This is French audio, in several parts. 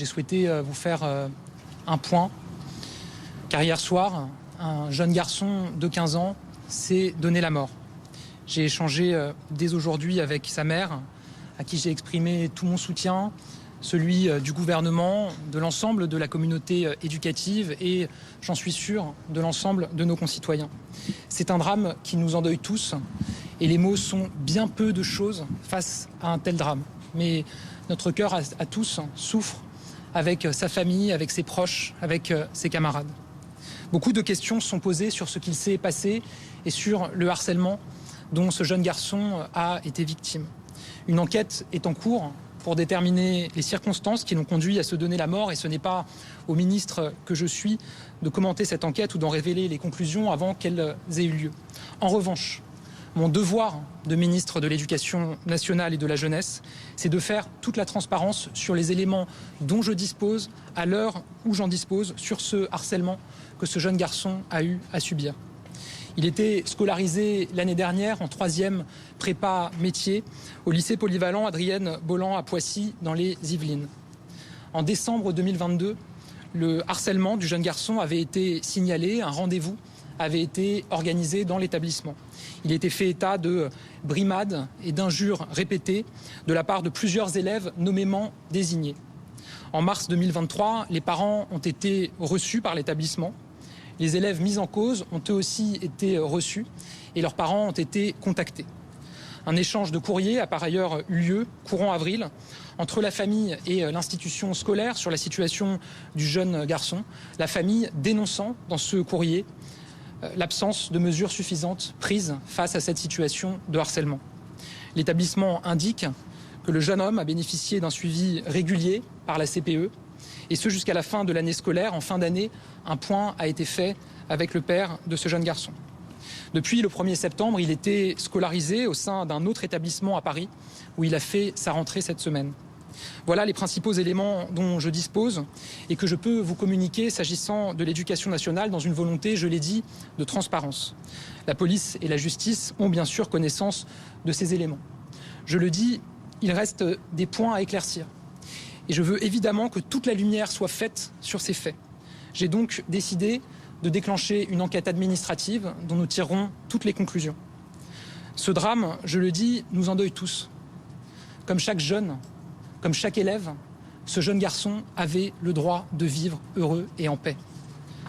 J'ai souhaité vous faire un point, car hier soir, un jeune garçon de 15 ans s'est donné la mort. J'ai échangé dès aujourd'hui avec sa mère, à qui j'ai exprimé tout mon soutien, celui du gouvernement, de l'ensemble de la communauté éducative et, j'en suis sûr, de l'ensemble de nos concitoyens. C'est un drame qui nous endeuille tous et les mots sont bien peu de choses face à un tel drame. Mais notre cœur à tous souffre avec sa famille, avec ses proches, avec ses camarades. Beaucoup de questions sont posées sur ce qu'il s'est passé et sur le harcèlement dont ce jeune garçon a été victime. Une enquête est en cours pour déterminer les circonstances qui l'ont conduit à se donner la mort et ce n'est pas au ministre que je suis de commenter cette enquête ou d'en révéler les conclusions avant qu'elles aient eu lieu. En revanche, mon devoir de ministre de l'Éducation nationale et de la jeunesse, c'est de faire toute la transparence sur les éléments dont je dispose à l'heure où j'en dispose sur ce harcèlement que ce jeune garçon a eu à subir. Il était scolarisé l'année dernière en 3e prépa métier au lycée polyvalent Adrienne Bolland à Poissy dans les Yvelines. En décembre 2022, le harcèlement du jeune garçon avait été signalé, un rendez-vous avait été organisé dans l'établissement. Il était fait état de brimades et d'injures répétées de la part de plusieurs élèves nommément désignés. En mars 2023, les parents ont été reçus par l'établissement. Les élèves mis en cause ont eux aussi été reçus et leurs parents ont été contactés. Un échange de courrier a par ailleurs eu lieu courant avril entre la famille et l'institution scolaire sur la situation du jeune garçon, la famille dénonçant dans ce courrier l'absence de mesures suffisantes prises face à cette situation de harcèlement. L'établissement indique que le jeune homme a bénéficié d'un suivi régulier par la CPE et ce jusqu'à la fin de l'année scolaire. En fin d'année, un point a été fait avec le père de ce jeune garçon. Depuis le 1er septembre, il était scolarisé au sein d'un autre établissement à Paris où il a fait sa rentrée cette semaine. Voilà les principaux éléments dont je dispose et que je peux vous communiquer s'agissant de l'éducation nationale dans une volonté, je l'ai dit, de transparence. La police et la justice ont bien sûr connaissance de ces éléments. Je le dis, il reste des points à éclaircir. Et je veux évidemment que toute la lumière soit faite sur ces faits. J'ai donc décidé de déclencher une enquête administrative dont nous tirerons toutes les conclusions. Ce drame, je le dis, nous endeuille tous. Comme chaque jeune, comme chaque élève, ce jeune garçon avait le droit de vivre heureux et en paix.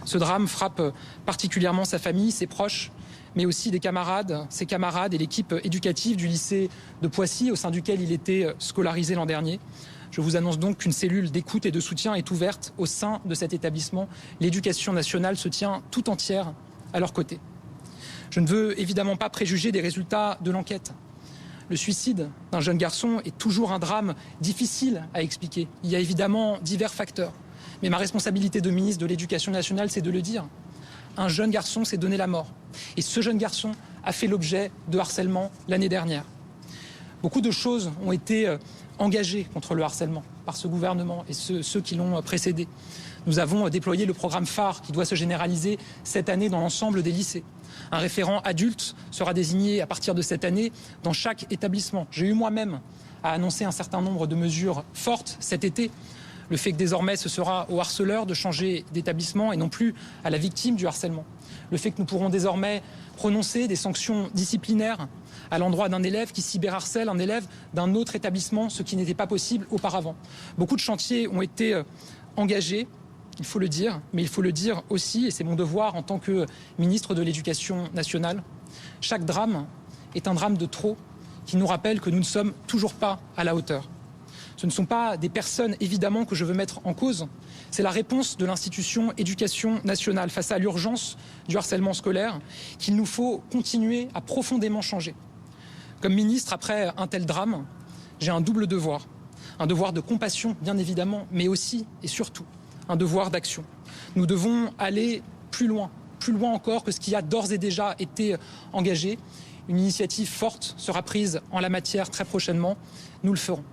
Ce drame frappe particulièrement sa famille, ses proches, mais aussi des camarades, ses camarades et l'équipe éducative du lycée de Poissy, au sein duquel il était scolarisé l'an dernier. Je vous annonce donc qu'une cellule d'écoute et de soutien est ouverte au sein de cet établissement. L'éducation nationale se tient tout entière à leur côté. Je ne veux évidemment pas préjuger des résultats de l'enquête. Le suicide d'un jeune garçon est toujours un drame difficile à expliquer. Il y a évidemment divers facteurs. Mais ma responsabilité de ministre de l'Éducation nationale, c'est de le dire. Un jeune garçon s'est donné la mort. Et ce jeune garçon a fait l'objet de harcèlement l'année dernière. Beaucoup de choses ont été engagées contre le harcèlement par ce gouvernement et ceux qui l'ont précédé. Nous avons déployé le programme phare qui doit se généraliser cette année dans l'ensemble des lycées. Un référent adulte sera désigné à partir de cette année dans chaque établissement. J'ai eu moi-même à annoncer un certain nombre de mesures fortes cet été. Le fait que désormais ce sera au harceleur de changer d'établissement et non plus à la victime du harcèlement. Le fait que nous pourrons désormais prononcer des sanctions disciplinaires à l'endroit d'un élève qui cyberharcèle un élève d'un autre établissement, ce qui n'était pas possible auparavant. Beaucoup de chantiers ont été engagés. Il faut le dire, mais il faut le dire aussi, et c'est mon devoir en tant que ministre de l'Éducation nationale, chaque drame est un drame de trop qui nous rappelle que nous ne sommes toujours pas à la hauteur. Ce ne sont pas des personnes, évidemment, que je veux mettre en cause. C'est la réponse de l'institution Éducation nationale face à l'urgence du harcèlement scolaire qu'il nous faut continuer à profondément changer. Comme ministre, après un tel drame, j'ai un double devoir. Un devoir de compassion, bien évidemment, mais aussi et surtout un devoir d'action. Nous devons aller plus loin encore que ce qui a d'ores et déjà été engagé. Une initiative forte sera prise en la matière très prochainement. Nous le ferons.